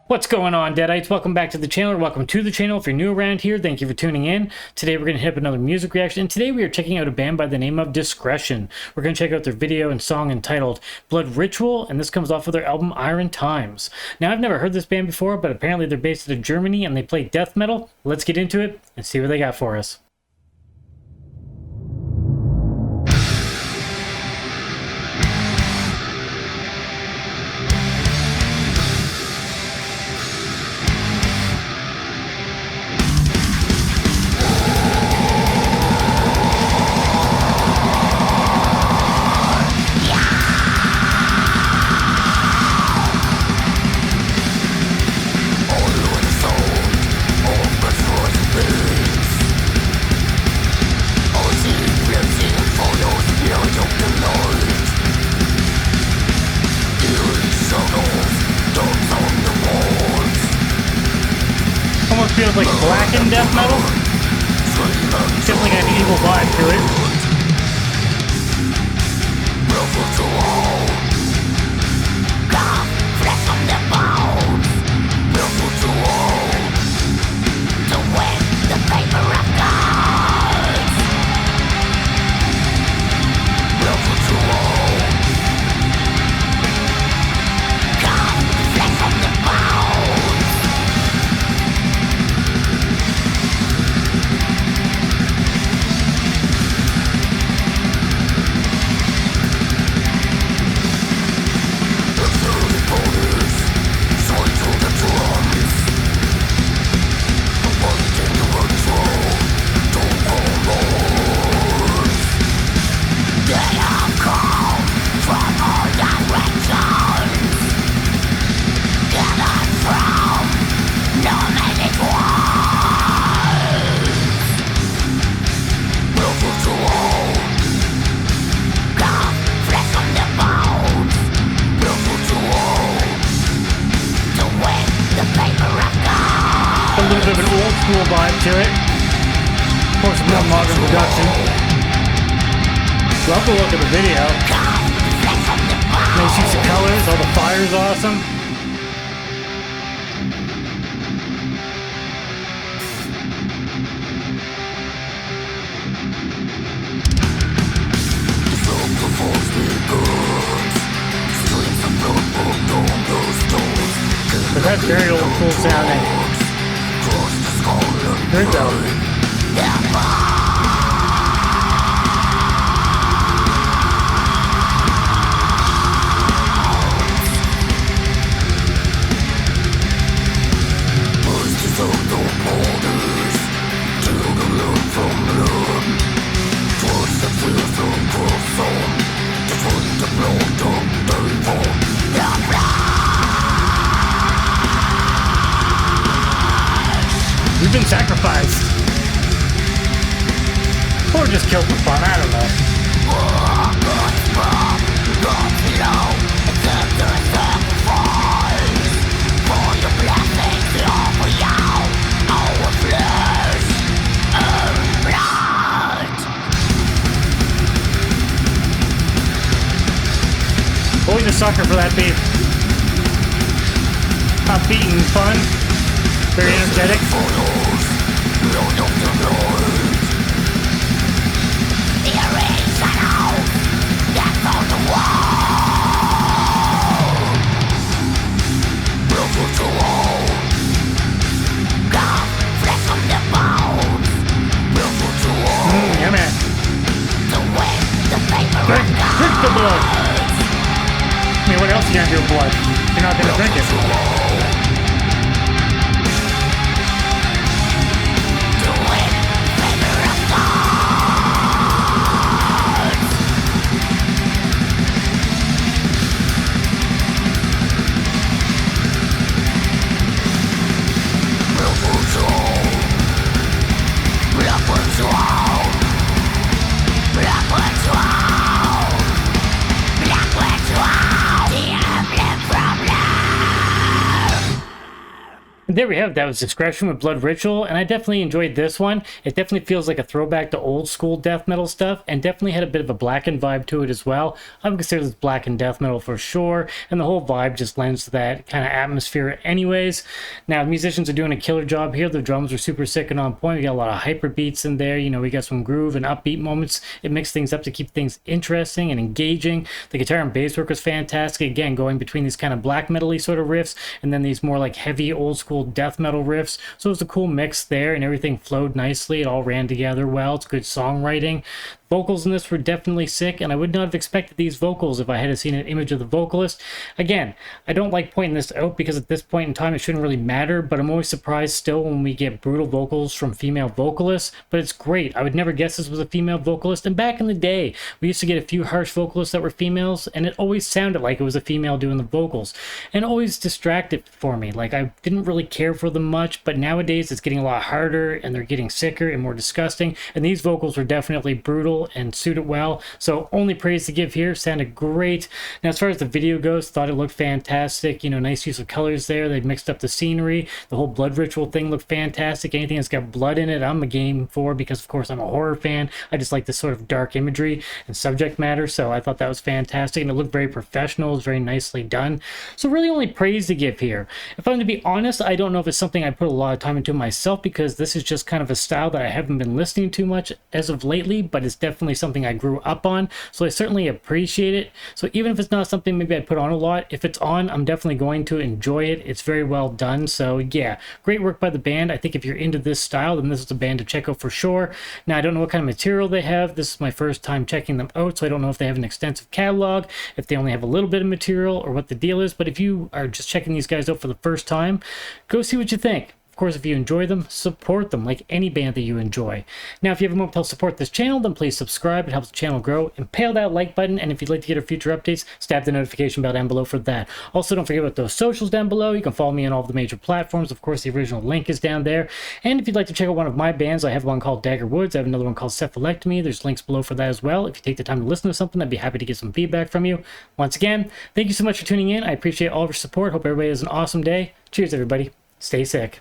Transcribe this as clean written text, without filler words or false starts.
What's going on, Deadites? Welcome back to the channel, or welcome to the channel. If you're new around here, thank you for tuning in. Today we're going to hit up another music reaction, and today we are checking out a band by the name of Discretion. We're going to check out their video and song entitled Blood Ritual, and this comes off of their album Iron Times. Now, I've never heard this band before, but apparently they're based out of Germany and they play death metal. Let's get into it and see what they got for us. Almost feels like blackened death metal. Definitely got an evil vibe to it. A little bit of an old school vibe to it. Of course, more modern production. Love the look of the video. Nice use of colors. All the fire's awesome. But that's very old school sounding. Good though. We've been sacrificed. Or just killed for fun, I don't know. Always a sucker for that beat. Upbeat and fun. Very energetic. Yeah, man. Drink the blood. I mean, what else are you gonna do with blood? You're not gonna drink it. There we have it. That was Discretion with Blood Ritual, and I definitely enjoyed this one. It definitely feels like a throwback to old school death metal stuff, and definitely had a bit of a blackened vibe to it as well. I would consider this blackened death metal for sure, and the whole vibe just lends to that kind of atmosphere anyways. Now, the musicians are doing a killer job here. The drums are super sick and on point. We got a lot of hyper beats in there. You know, we got some groove and upbeat moments. It mixed things up to keep things interesting and engaging. The guitar and bass work was fantastic. Again, going between these kind of black metal-y sort of riffs, and then these more like heavy old school death metal riffs. So it was a cool mix there, and everything flowed nicely. It all ran together well. It's good songwriting. Vocals in this were definitely sick, and I would not have expected these vocals if I had seen an image of the vocalist. Again, I don't like pointing this out because at this point in time it shouldn't really matter, but I'm always surprised still when we get brutal vocals from female vocalists, but it's great. I would never guess this was a female vocalist, and back in the day, we used to get a few harsh vocalists that were females, and it always sounded like it was a female doing the vocals, and always distracted for me. Like, I didn't really care for them much, but nowadays it's getting a lot harder, and they're getting sicker and more disgusting, and these vocals were definitely brutal and suited well, so only praise to give here. Sounded great. Now, as far as the video goes, thought it looked fantastic. You know, nice use of colors there. They mixed up the scenery. The whole blood ritual thing looked fantastic. Anything that's got blood in it, I'm a game for, because of course I'm a horror fan. I just like this sort of dark imagery and subject matter, so I thought that was fantastic, and it looked very professional. It was very nicely done. So really only praise to give here. If I'm to be honest, I don't know if it's something I put a lot of time into myself, because this is just kind of a style that I haven't been listening to much as of lately, but it's definitely something I grew up on, so I certainly appreciate it. So even if it's not something maybe I'd put on a lot, if it's on, I'm definitely going to enjoy it. It's very well done. So yeah, great work by the band. I think if you're into this style, then this is a band to check out for sure. Now, I don't know what kind of material they have. This is my first time checking them out, so I don't know if they have an extensive catalog, if they only have a little bit of material, or what the deal is. But if you are just checking these guys out for the first time, go see what you think. Of course, if you enjoy them, support them like any band that you enjoy. Now, if you have a moment to help support this channel, then please subscribe. It helps the channel grow. Impale that like button, and if you'd like to get our future updates, stab the notification bell down below for that. Also, don't forget about those socials down below. You can follow me on all of the major platforms. Of course, the original link is down there. And if you'd like to check out one of my bands, I have one called Dagger Woods. I have another one called CEPHALECTOMY. There's links below for that as well. If you take the time to listen to something, I'd be happy to get some feedback from you. Once again, thank you so much for tuning in. I appreciate all of your support. Hope everybody has an awesome day. Cheers, everybody. Stay sick.